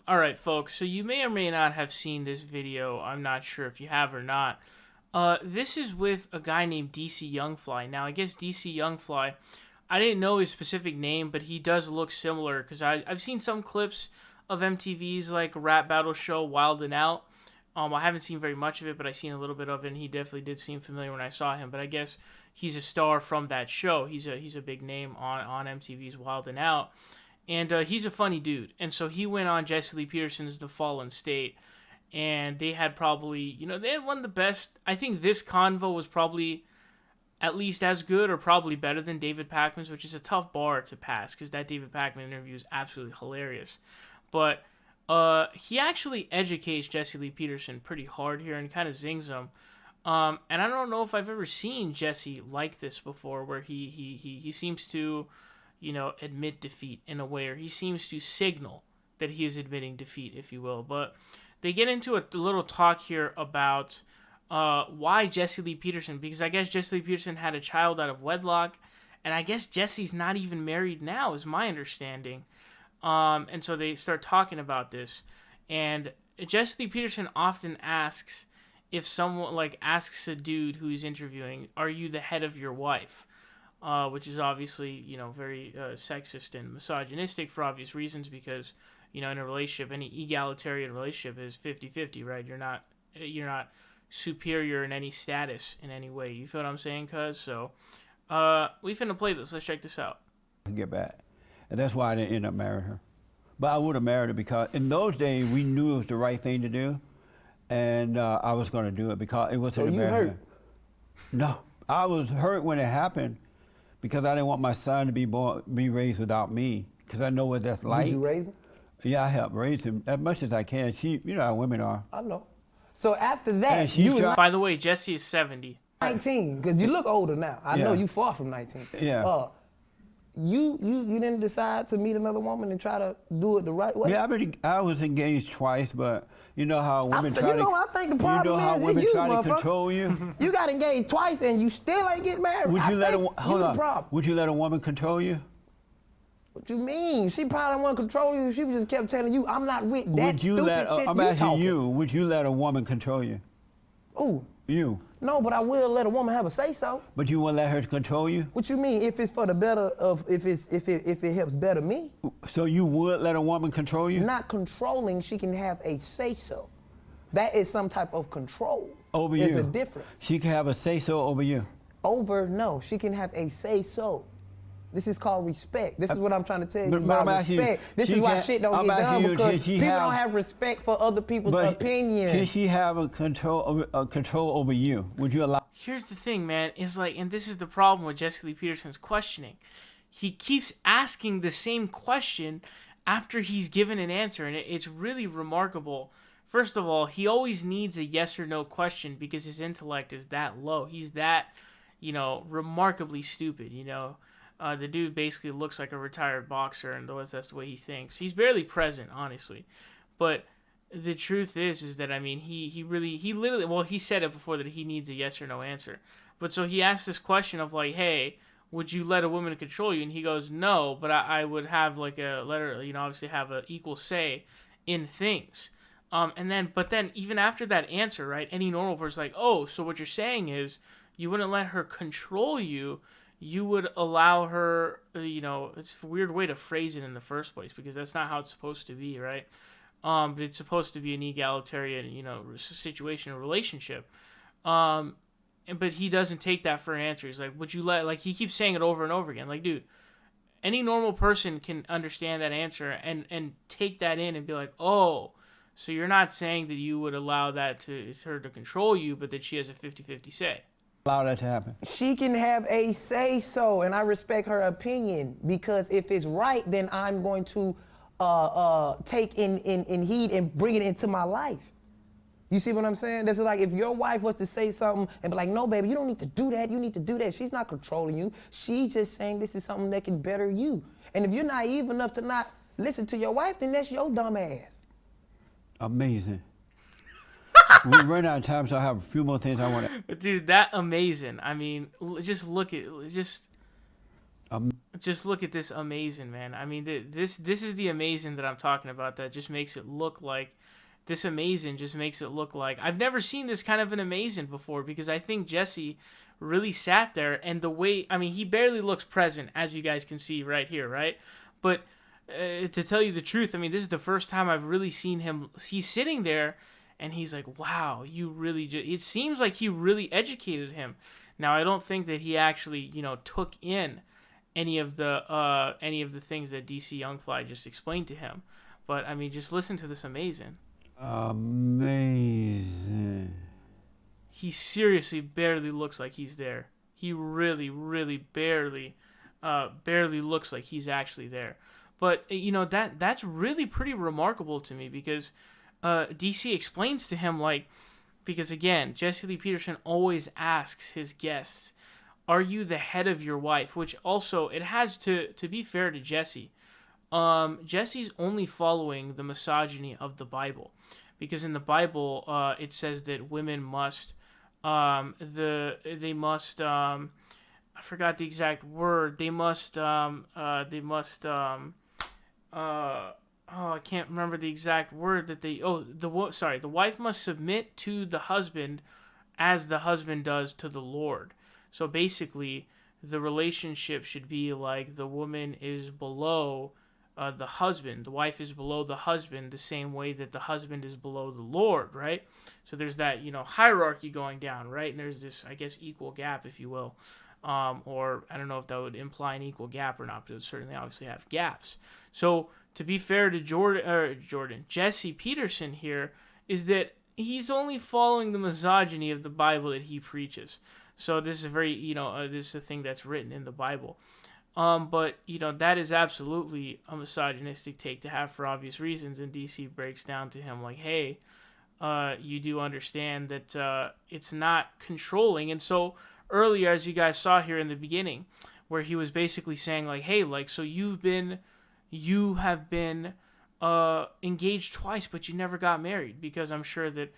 All right, folks. So you may or may not have seen this video. I'm not sure if you have or not. This is with a guy named DC Youngfly. Now, I guess DC Youngfly, I didn't know his specific name, but he does look similar because I've seen some clips of MTV's like rap battle show Wild 'N Out. I haven't seen very much of it, but I've seen a little bit of it, and he definitely did seem familiar when I saw him. But I guess he's a star from that show. He's a big name on MTV's Wild 'N Out. And he's a funny dude. And so he went on Jesse Lee Peterson's The Fallen State. And they had probably, they had one of the best. I think this convo was probably at least as good or probably better than David Pakman's, which is a tough bar to pass because that David Pakman interview is absolutely hilarious. But he actually educates Jesse Lee Peterson pretty hard here and kind of zings him. And I don't know if I've ever seen Jesse like this before, where he seems to, admit defeat in a way, or he seems to signal that he is admitting defeat, if you will. But they get into a little talk here about why Jesse Lee Peterson, because I guess Jesse Lee Peterson had a child out of wedlock, and I guess Jesse's not even married now, is my understanding. And so they start talking about this, and Jesse Lee Peterson often asks if someone asks a dude who he's interviewing, "Are you the head of your wife?" Which is obviously very sexist and misogynistic for obvious reasons, because in a relationship, any egalitarian relationship is 50-50, right? You're not superior in any status in any way. You feel what I'm saying, cuz? So we finna play this. Let's check this out. Get back. And that's why I didn't end up marrying her. But I would have married her because in those days we knew it was the right thing to do, and I was going to do it because it was. So you hurt? No, I was hurt when it happened because I didn't want my son to be raised without me, because I know what that's like. Did you raise him? Yeah, I helped raise him as much as I can. She, how women are. I know. So after that, By the way, Jesse is 70. 19, because you look older now. I know you far from 19. Yeah. You didn't decide to meet another woman and try to do it the right way? Yeah, I was engaged twice, but you know how women try to. I think the problem how is women you, try to control you. You got engaged twice and you still ain't get married. Would you let the problem. Would you let a woman control you? What you mean? She probably want to control you. She just kept telling you, "I'm not with that Would you stupid let, shit I'm you asking talking." you, would you let a woman control you? Ooh. You. No, but I will let a woman have a say so. But you won't let her control you? What you mean? If it's for the better of, if it helps better me? So you would let a woman control you? Not controlling. She can have a say so. That is some type of control. Over you. There's a difference. She can have a say so over you. No, she can have a say so. This is called respect. This is what I'm trying to tell you about respect. This is why shit don't get done, because people don't have respect for other people's opinions. Can she have a control over you? Would you allow? Here's the thing, man. And this is the problem with Jesse Lee Peterson's questioning. He keeps asking the same question after he's given an answer, and it's really remarkable. First of all, he always needs a yes or no question because his intellect is that low. He's that, remarkably stupid, The dude basically looks like a retired boxer, and that's the way he thinks. He's barely present, honestly. But the truth is that, he literally, he said it before that he needs a yes or no answer. But so he asked this question of hey, would you let a woman control you? And he goes, no, but I would have let her, obviously have an equal say in things. But then even after that answer, right, any normal person's oh, so what you're saying is you wouldn't let her control you. You would allow her, it's a weird way to phrase it in the first place because that's not how it's supposed to be, right? But it's supposed to be an egalitarian, situation or relationship. But he doesn't take that for an answer. He's would you let, he keeps saying it over and over again. Dude, any normal person can understand that answer and take that in and be oh, so you're not saying that you would allow her to control you, but that she has a 50-50 say. Allow that to happen. She can have a say so, and I respect her opinion, because if it's right, then I'm going to take in heed and bring it into my life. You see what I'm saying? This is if your wife was to say something and be no, baby, you don't need to do that. You need to do that. She's not controlling you. She's just saying this is something that can better you. And if you're naive enough to not listen to your wife, then that's your dumb ass. Amazing. We run out of time, so I have a few more things I want to. Dude, that amazing. Just look at Just look at this Amazin, man. I mean, this is the Amazin that I'm talking about. That just makes it look like this Amazin just makes it look like I've never seen this kind of an Amazin before, because I think Jesse really sat there, and the way, I mean, he barely looks present, as you guys can see right here, right? But to tell you the truth, I mean, this is the first time I've really seen him. He's sitting there, and he's like, "Wow, you really." It seems like he really educated him. Now, I don't think that he actually, took in any of the things that DC Youngfly just explained to him. But I mean, just listen to this Amazing. Amazing. He seriously barely looks like he's there. He really, really barely looks like he's actually there. But that's really pretty remarkable to me, because DC explains to him, like, because again, Jesse Lee Peterson always asks his guests, "Are you the head of your wife?" Which also, it has to be fair to Jesse. Jesse's only following the misogyny of the Bible, because in the Bible, it says that women must, I forgot the exact word. I can't remember the exact word that the wife must submit to the husband as the husband does to the Lord. So basically, the relationship should be like the woman is below the husband. The wife is below the husband the same way that the husband is below the Lord, right? So there's that, hierarchy going down, right? And there's this, I guess, equal gap, if you will. Or I don't know if that would imply an equal gap or not, but it would certainly obviously have gaps. So to be fair to Jesse Peterson here, is that he's only following the misogyny of the Bible that he preaches. So this is a very, this is a thing that's written in the Bible. But, that is absolutely a misogynistic take to have for obvious reasons. And DC breaks down to him like, hey, you do understand that it's not controlling. And so earlier, as you guys saw here in the beginning, where he was basically saying like, hey, like, so you have been engaged twice, but you never got married, because I'm sure that,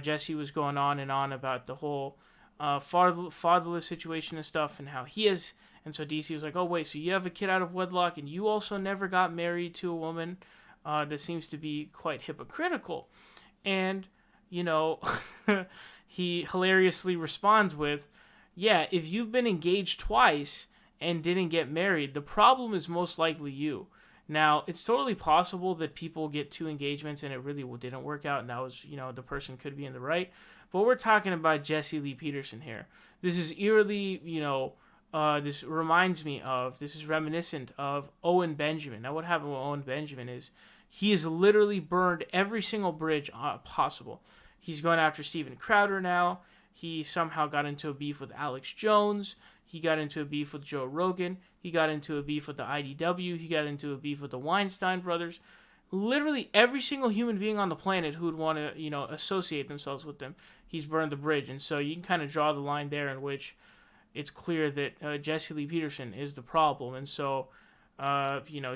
Jesse was going on and on about the whole fatherless situation and stuff, and how he is. And so DC was like, oh, wait, so you have a kid out of wedlock, and you also never got married to a woman? That seems to be quite hypocritical. And, he hilariously responds with, yeah, if you've been engaged twice and didn't get married, the problem is most likely you. Now, it's totally possible that people get 2 engagements and it really didn't work out, and that was, the person could be in the right. But we're talking about Jesse Lee Peterson here. This is eerily, this is reminiscent of Owen Benjamin. Now, what happened with Owen Benjamin is he has literally burned every single bridge possible. He's going after Steven Crowder now. He somehow got into a beef with Alex Jones. He got into a beef with Joe Rogan. He got into a beef with the IDW. He got into a beef with the Weinstein brothers. Literally every single human being on the planet who would want to, associate themselves with them, he's burned the bridge. And so you can kind of draw the line there in which it's clear that Jesse Lee Peterson is the problem. And so,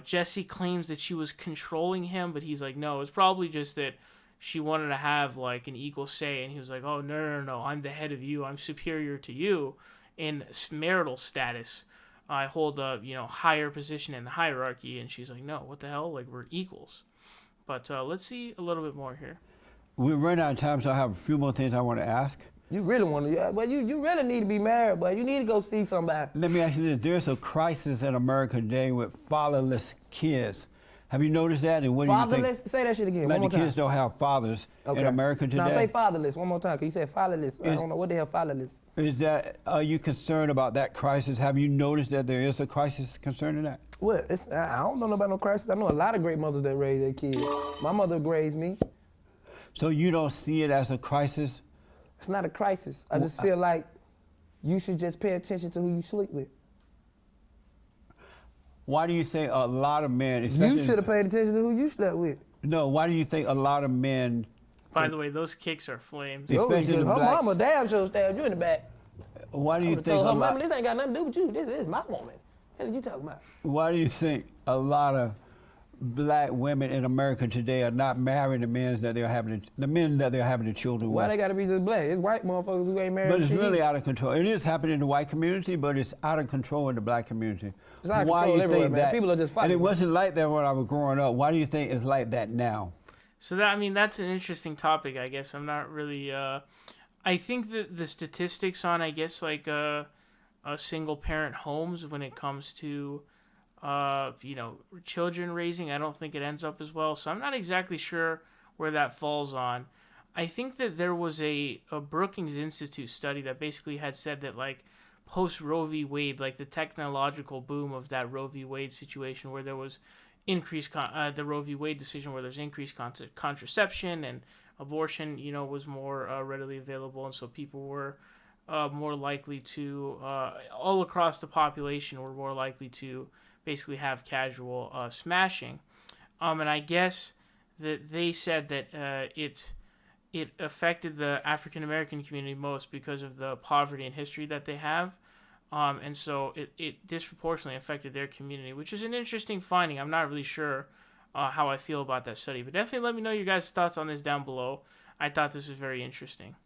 Jesse claims that she was controlling him, but he's like, no, it's probably just that she wanted to have like an equal say. And he was like, oh, no, I'm the head of you. I'm superior to you in marital status. I hold a, higher position in the hierarchy. And she's like, no, what the hell? Like, we're equals. But let's see a little bit more here. We're running out of time, so I have a few more things I want to ask. You really want to, but you really need to be married, but you need to go see somebody. Let me ask you this. There's a crisis in America today with fatherless kids. Have you noticed that? And what do you think? Fatherless? Say that shit again, like one more time. The kids don't have fathers in America today. Now say fatherless one more time, because you said fatherless. I don't know, what the hell fatherless? Are you concerned about that crisis? Have you noticed that there is a crisis concerning that? Well, I don't know about no crisis. I know a lot of great mothers that raise their kids. My mother raised me. So you don't see it as a crisis? It's not a crisis. I just feel like you should just pay attention to who you sleep with. Why do you think a lot of men... You should have paid attention to who you slept with. No, why do you think a lot of men... By the way, those kicks are flames. Especially her mama damn sure stabbed you in the back. Why do you think told her mama, this ain't got nothing to do with you. This is my woman. What are you talking about? Why do you think a lot of black women in America today are not marrying the men that they're having the children Why with. they gotta be just black? It's white motherfuckers who ain't married. But it's shit really either. out of control. It is happening in the white community, but it's out of control in the black community. It's out of Why control you everywhere, think man. that? People are just And fighting, it man. wasn't like that when I was growing up. Why do you think it's like that now? So that, I mean, that's an interesting topic, I guess. I'm not really I think that the statistics on, I guess, like single parent homes when it comes to children raising, I don't think it ends up as well. So I'm not exactly sure where that falls on. I think that there was a Brookings Institute study that basically had said that, like, post Roe v. Wade, like the technological boom of that Roe v. Wade situation where there was the Roe v. Wade decision where there's increased contraception and abortion, was more readily available, and so people were more likely to, all across the population, were more likely to basically have casual smashing. And I guess that they said that it affected the African American community most because of the poverty and history that they have. And so it disproportionately affected their community, which is an interesting finding. I'm not really sure how I feel about that study, but definitely let me know your guys' thoughts on this down below. I thought this was very interesting.